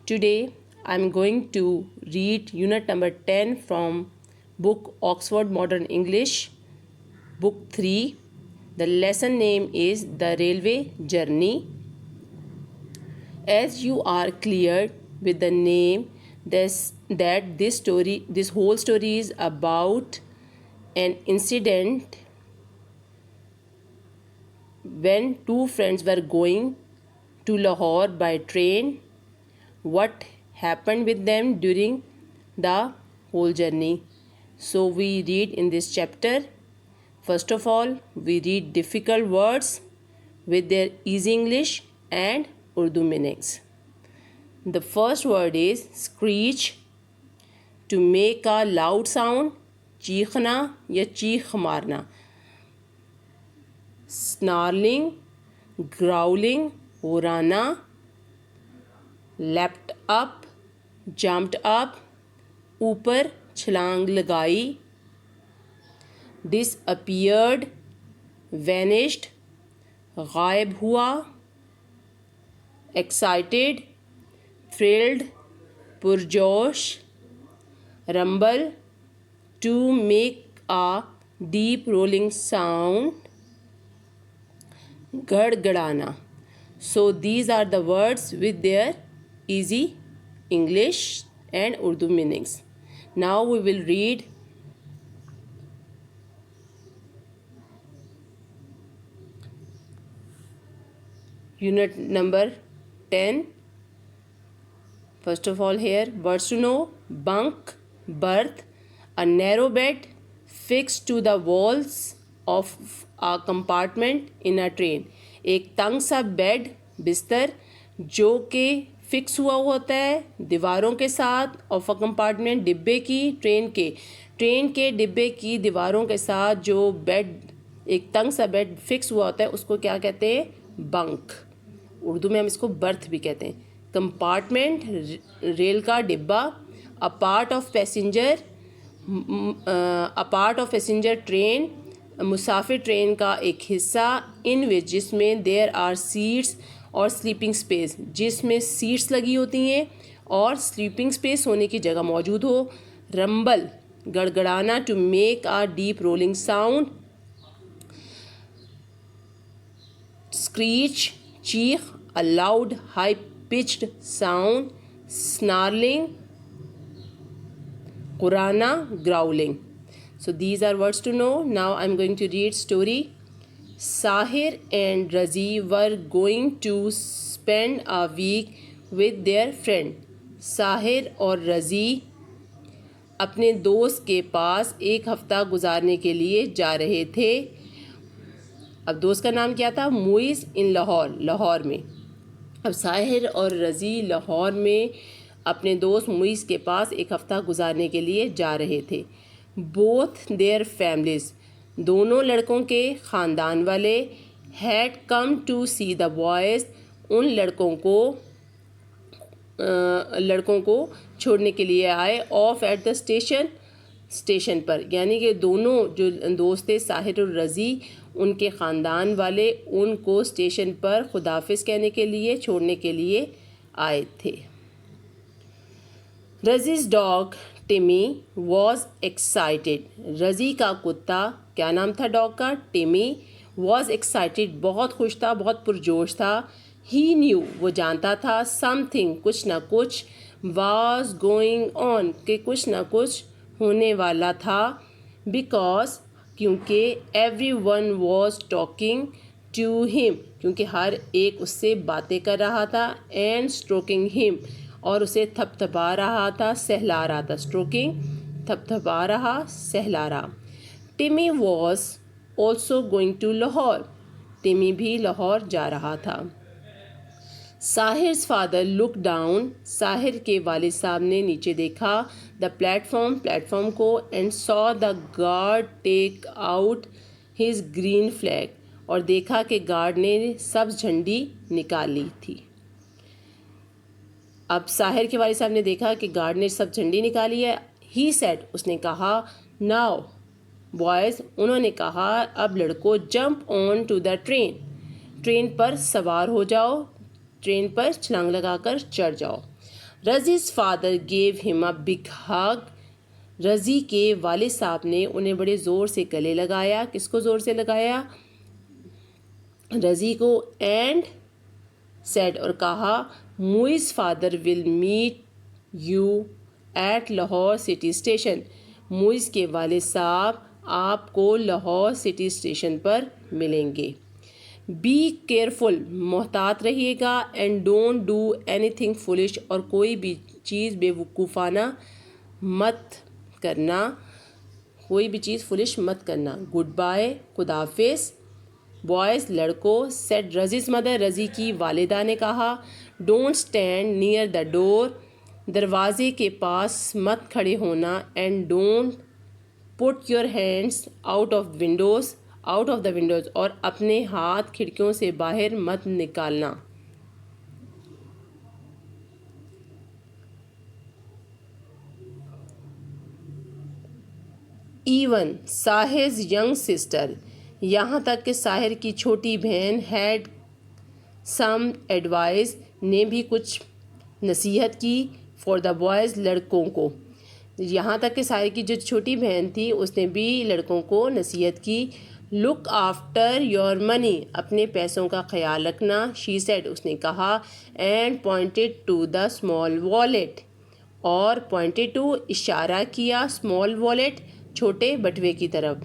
Today I'm going to read unit number 10 from book Oxford Modern English, book 3. The lesson name is The Railway Journey. As you are clear with the name, this whole story is about an incident when two friends were going to Lahore by train. What happened with them during the whole journey? So we read in this chapter. First of all, we read difficult words with their easy English and Urdu meanings. The first word is screech, to make a loud sound, چیخنا یا چیخ مارنا. Snarling, growling, غرانا. Leapt up, jumped up, اوپر چھلانگ لگائی. Disappeared, vanished, غائب ہوا. Excited, thrilled, پرجوش. Rumble, to make a deep rolling sound, گڑگڑانا. So these are the words with their easy English and Urdu meanings. Now we will read unit number 10. First of all, here words to know: bunk, berth, a narrow bed fixed to the walls of a compartment in a train. ایک تنگ سا bed, بستر جو کہ fix ہوا ہوتا ہے دیواروں کے ساتھ، آف اے کمپارٹمنٹ، ڈبے کی، ٹرین کے ڈبے کی دیواروں کے ساتھ جو بیڈ، ایک تنگ سا بیڈ فکس ہوا ہوتا ہے اس کو کیا کہتے ہیں؟ بنک. اردو میں ہم اس کو برتھ بھی کہتے ہیں. کمپارٹمنٹ ریل کا ڈبہ. a part of passenger train, مسافر ٹرین کا ایک حصہ. ان وچ، جس میں دیر آر سیٹس اور سلیپنگ اسپیس، جس میں سیٹس لگی ہوتی ہیں اور سلیپنگ اسپیس ہونے کی جگہ موجود ہو. رمبل، گڑگڑانا، to make a deep rolling sound. Scratch, چیخ، a loud high pitched sound. Snarling, قرانا، growling. So these are words to know. Now I'm going to read story. Sahir and Razi were going to spend a week with their friend. ساحر اور رضی اپنے دوست کے پاس ایک ہفتہ گزارنے کے لیے جا رہے تھے. اب دوست کا نام کیا تھا؟ موئز، ان لاہور میں. اب ساحر اور رضی لاہور میں اپنے دوست موئز کے پاس ایک ہفتہ گزارنے کے لیے جا رہے تھے. بوتھ دیئر فیملیز، دونوں لڑکوں کے خاندان والے. Had come to see the boys, ان لڑکوں کو چھوڑنے کے لیے آئے. آف ایٹ دا اسٹیشن پر، یعنی کہ دونوں جو دوست تھے ساحر اور رضی، ان کے خاندان والے ان کو اسٹیشن پر خداحافظ کہنے کے لیے، چھوڑنے کے لیے آئے تھے. رضیز ڈاگ ٹیمی واز ایکسائٹیڈ، رضی کا کتا، کیا نام تھا ڈاگ کا؟ ٹیمی. واز ایکسائٹیڈ، بہت خوش تھا، بہت پرجوش تھا. ہی نیو، وہ جانتا تھا. سم تھنگ، کچھ نہ کچھ. واز گوئنگ آن، کہ کچھ نہ کچھ ہونے والا تھا. بیکاز، کیونکہ. Everyone was talking to him, کیونکہ ہر ایک اس سے باتیں کر رہا تھا. اینڈ اسٹروکنگ ہم، اور اسے تھپتھپا رہا تھا، سہلا رہا تھا. اسٹروکنگ، تھپتھپا رہا، سہلا رہا. Timmy was also going to Lahore, Timmy بھی لاہور جا رہا تھا. ساحر's father looked down، ساحر کے والد صاحب نے نیچے دیکھا. دا پلیٹ فارم کو. And saw the guard take out his green flag، اور دیکھا کہ گارڈ نے سبز جھنڈی نکال لی تھی. اب ساحر کے والد صاحب نے دیکھا کہ گارڈ نے سبز جھنڈی نکالی ہے. ہی said، اس نے کہا. ناؤ بوائز، انہوں نے کہا اب لڑکو. Jump on to the train پر سوار ہو جاؤ، ٹرین پر چھلانگ لگا کر چڑھ جاؤ. Razi's father gave him a big hug. رضی کے والد صاحب نے انہیں بڑے زور سے گلے لگایا. کس کو زور سے لگایا؟ رضی کو. اینڈ سیڈ اور کہا Moiz father will meet you at Lahore city station. Moiz کے والد صاحب آپ کو لاہور سٹی اسٹیشن پر ملیں گے. بی کیئرفل محتاط رہیے گا. And don't do anything foolish اور کوئی بھی چیز بے وقوفانہ مت کرنا. کوئی بھی چیز فولش مت کرنا. گڈ بائے خدا حافظ. بوائز لڑکوں. سیڈ رضیز مدر رضی کی والدہ نے کہا. ڈونٹ اسٹینڈ نیئر دا ڈور دروازے کے پاس مت کھڑے ہونا. And don't put your hands out of the Windows اور اپنے ہاتھ کھڑکیوں سے باہر مت نکالنا. ایون ساحر's ینگ سسٹر یہاں تک کہ ساحر کی چھوٹی بہن ہیڈ سم ایڈوائز نے بھی کچھ نصیحت کی. فار دا بوائز لڑکوں کو. یہاں تک کہ ساحر کی جو چھوٹی بہن تھی اس نے بھی لڑکوں کو نصیحت کی. لک آفٹر یور منی اپنے پیسوں کا خیال رکھنا. شی سیڈ اس نے کہا. And pointed to the small wallet اور پوائنٹڈ ٹو اشارہ کیا اسمال والیٹ چھوٹے بٹوے کی طرف.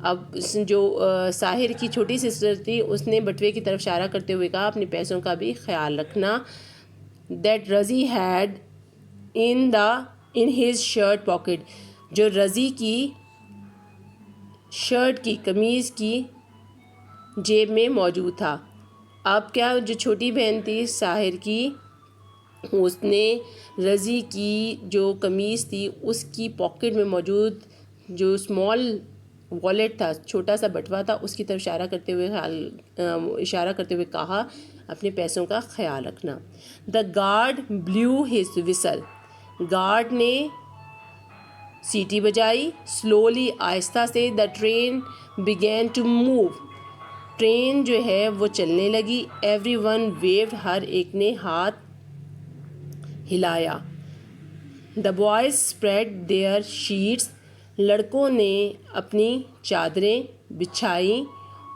اب جو ساحر کی چھوٹی سسٹر تھی اس نے بٹوے کی طرف اشارہ کرتے ہوئے کہا اپنے پیسوں کا بھی خیال رکھنا. That Razi had in his shirt pocket جو رضی کی شرٹ کی قمیض کی جیب میں موجود تھا. اب کیا جو چھوٹی بہن تھی ساحر کی اس نے رضی کی جو قمیض تھی اس کی پاکٹ میں موجود جو اسمال والیٹ تھا چھوٹا سا بٹوا تھا اس کی طرف اشارہ کرتے ہوئے کہا اپنے پیسوں کا خیال رکھنا. The guard blew his whistle guard نے سیٹی بجائی. سلولی آہستہ سے. The train began to move train جو ہے وہ چلنے لگی. ایوری ون ویوڈ ہر ایک نے ہاتھ ہلایا. The boys spread their sheets لڑکوں نے اپنی چادریں بچھائیں.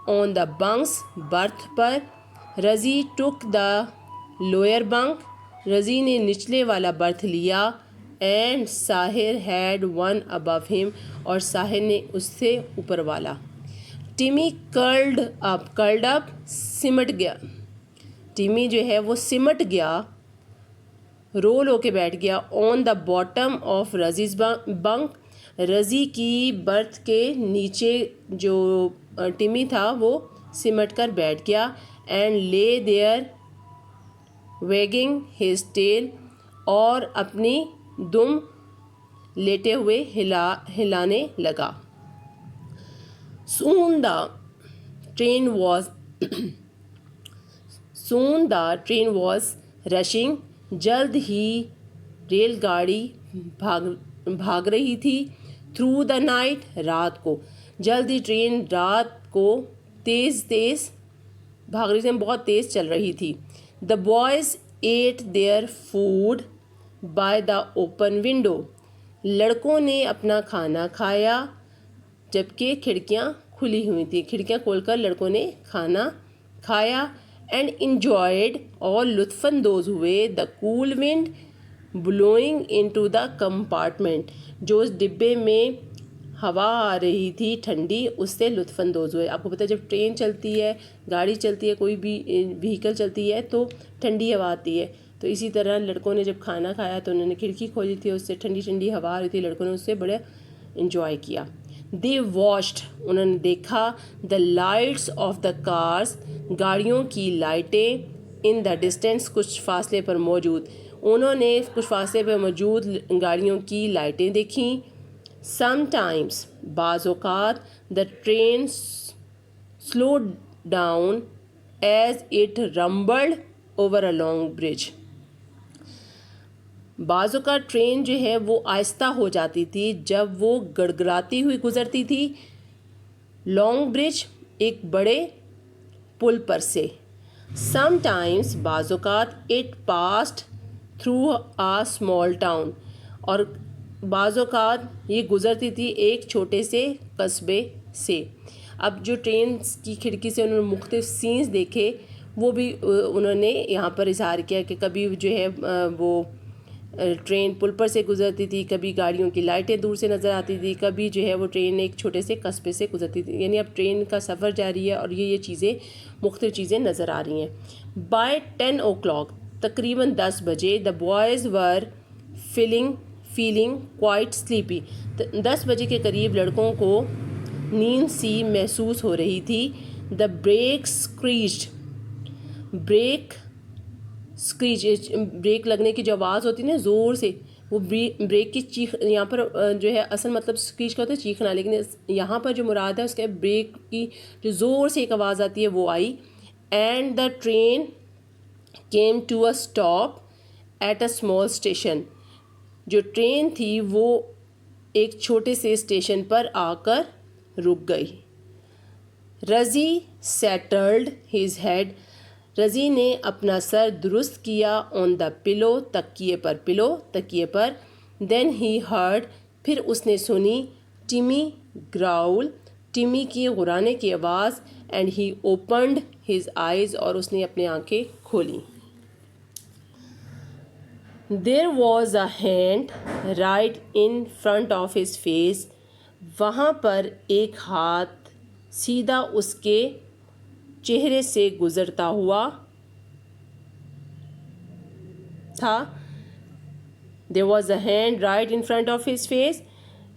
آن دا بنکس برتھ پر. رضی ٹک دا لوئر بنک رضی نے نچلے والا برتھ لیا. اینڈ ساحر ہیڈ ون ابو ہم اور ساحر نے اس سے اوپر والا. ٹیمی کرلڈ اپ سمٹ گیا. ٹیمی جو ہے وہ سمٹ گیا رول ہو کے بیٹھ گیا. آن دا باٹم آف رضیز بنک رضی کی برتھ کے نیچے جو ٹیمی تھا وہ سمٹ کر بیٹھ گیا. اینڈ لے دیئر ویگنگ ہز ٹیل اور اپنی دم لیٹے ہوئے ہلانے لگا. سون دا ٹرین واز رشنگ جلد ہی ریل گاڑی بھاگ رہی تھی. تھرو دا نائٹ رات کو. جلدی ٹرین رات کو تیز بھاگ رہی تھی بہت تیز چل رہی تھی. The boys ate their food by the open window لڑکوں نے اپنا کھانا کھایا جبکہ کھڑکیاں کھلی ہوئی تھیں. کھڑکیاں کھول کر لڑکوں نے کھانا کھایا. اینڈ انجوائڈ اور لطف اندوز ہوئے. دا کول ونڈ بلوئنگ انٹو دا کمپارٹمنٹ جو اس ڈبے میں ہوا آ رہی تھی ٹھنڈی اس سے لطف اندوز ہوئے. آپ کو پتہ ہے جب ٹرین چلتی ہے گاڑی چلتی ہے کوئی بھی وہیکل چلتی ہے تو ٹھنڈی ہوا آتی ہے. تو اسی طرح لڑکوں نے جب کھانا کھایا تو انہوں نے کھڑکی کھولی تھی اس سے ٹھنڈی ہوا آ رہی تھی. لڑکوں نے اس سے بڑے انجوائے کیا. دے واچڈ انہوں نے دیکھا. The lights of the cars گاڑیوں کی لائٹیں. ان دا ڈسٹینس کچھ فاصلے پر موجود. انہوں نے کچھ فاصلے پر موجود گاڑیوں کی لائٹیں دیکھیں. سم ٹائمس بعض اوقات. The train slow down as it rumbled over a long bridge بعض اوقات ٹرین جو ہے وہ آہستہ ہو جاتی تھی جب وہ گڑگڑاتی ہوئی گزرتی تھی لانگ برج ایک بڑے پل پر سے. سم ٹائمس بعض اوقات. It passed through a small town. اور بعض اوقات یہ گزرتی تھی ایک چھوٹے سے قصبے سے. اب جو ٹرین کی کھڑکی سے انہوں نے مختلف سینس دیکھے وہ بھی انہوں نے یہاں پر اظہار کیا کہ کبھی جو ہے وہ ٹرین پل پر سے گزرتی تھی, کبھی گاڑیوں کی لائٹیں دور سے نظر آتی تھی, کبھی جو ہے وہ ٹرین ایک چھوٹے سے قصبے سے گزرتی تھی. یعنی اب ٹرین کا سفر جاری ہے اور یہ چیزیں مختلف چیزیں نظر آ رہی ہیں. بائی 10 o'clock تقریباً 10 بجے the boys were feeling quite sleepy. 10 بجے کے قریب لڑکوں کو نیند سی محسوس ہو رہی تھی. دا بریک لگنے کی جو آواز ہوتی ہے نا زور سے, وہ بریک کی چیخ یہاں پر جو ہے اصل مطلب اسکریچ کا ہوتا ہے چیخنا, لیکن یہاں پر جو مراد ہے اس کے بریک کی جو زور سے ایک آواز آتی ہے وہ آئی. And the train came to a stop at a small station. جو ٹرین تھی وہ ایک چھوٹے سے اسٹیشن پر آ کر رک گئی. رضی سیٹلڈ ہز ہیڈ. رضی نے اپنا سر درست کیا آن دا پلو تکیے پر. دین ہی ہرڈ. پھر اس نے سنی ٹیمی گراؤل. ٹیمی کی غرانے کی آواز. And he opened his eyes. اور اس نے اپنی آنکھیں کھولیں. There was a hand right in front of his face. وہاں پر ایک ہاتھ سیدھا اس کے چہرے سے گزرتا ہوا تھا. There was a hand right in front of his face.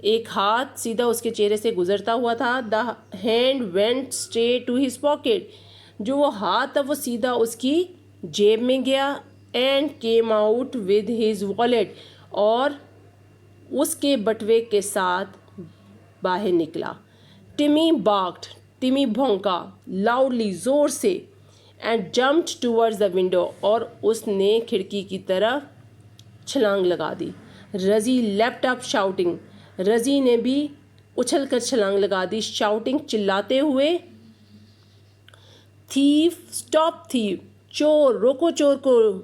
ایک ہاتھ سیدھا اس کے چہرے سے گزرتا ہوا تھا. The hand went straight to his pocket. جو وہ ہاتھ تھا وہ سیدھا اس کی جیب میں گیا. And came out with his wallet. اور اس کے بٹوے کے ساتھ باہر نکلا. Timmy barked. ٹمی بھونکا لاؤڈلی زور سے. And jumped towards the window. اور اس نے کھڑکی کی طرف چھلانگ لگا دی. رضی لیپٹ اپ شاؤٹنگ. رضی نے بھی اچھل کر چھلانگ لگا دی. شاؤٹنگ چلاتے ہوئے. تھیف اسٹاپ تھیف. چور روکو چور کو.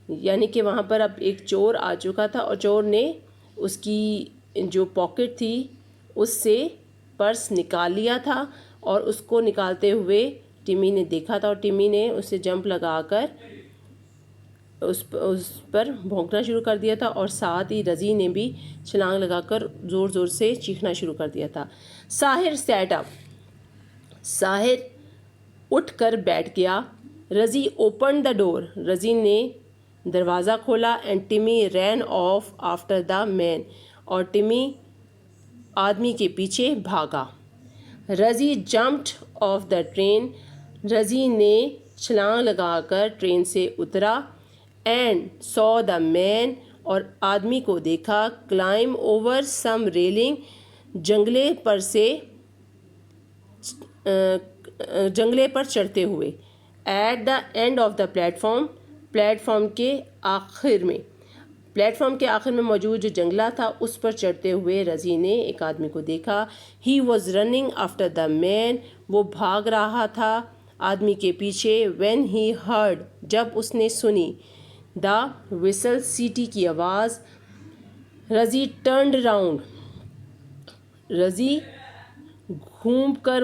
یعنی کہ وہاں پر اب ایک چور آ چکا تھا اور چور نے اس کی جو پاکٹ تھی اس سے پرس نکال لیا تھا. اور اس کو نکالتے ہوئے ٹمی نے دیکھا تھا اور ٹمی نے اسے جمپ لگا کر اس پر بھونکنا شروع کر دیا تھا. اور ساتھ ہی رضی نے بھی چھلانگ لگا کر زور زور سے چیخنا شروع کر دیا تھا. ساحر سیٹ اپ. ساحر اٹھ کر بیٹھ گیا. رضی اوپن دا ڈور. رضی نے دروازہ کھولا. And Timmy ran off after the man. اور ٹمی آدمی کے پیچھے بھاگا. رضی جمپڈ آف دا ٹرین. رضی نے چھلانگ لگا کر ٹرین سے اترا. And saw the man. اور آدمی کو دیکھا. Climb over some railing. جنگلے پر چڑھتے ہوئے. At the end of the platform کے آخر میں. پلیٹ فارم کے آخر میں موجود جو جنگلہ تھا اس پر چڑھتے ہوئے رضی نے ایک آدمی کو دیکھا. He was running after the man. وہ بھاگ رہا تھا آدمی کے پیچھے. When he heard. جب اس نے سنی دا وسل سیٹی کی آواز. رضی ٹرنڈ راؤنڈ. رضی گھوم کر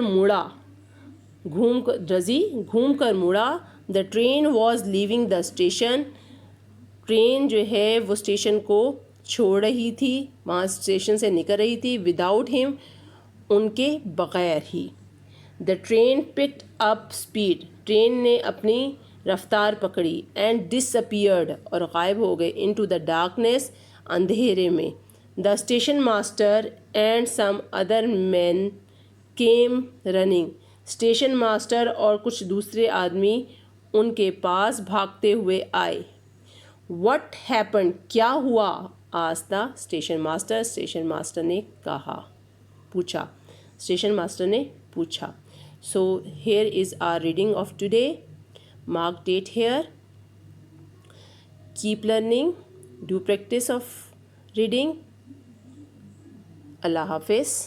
مڑا. The train was leaving the station. Train جو ہے وہ اسٹیشن کو چھوڑ رہی تھی, وہاں اسٹیشن سے نکل رہی تھی. وداؤٹ ہم. ان کے بغیر ہی. The train picked up speed. Train نے اپنی رفتار پکڑی. And disappeared. اور غائب ہو گئے. Into the darkness. اندھیرے میں. The station master and some other men came running. Station master اور کچھ دوسرے آدمی ان کے پاس بھاگتے ہوئے آئے. What happened. کیا ہوا. Asked the station master. Station master نے پوچھا. So here is our reading of today. Mark date here. Keep learning. Do practice of reading. اللہ حافظ.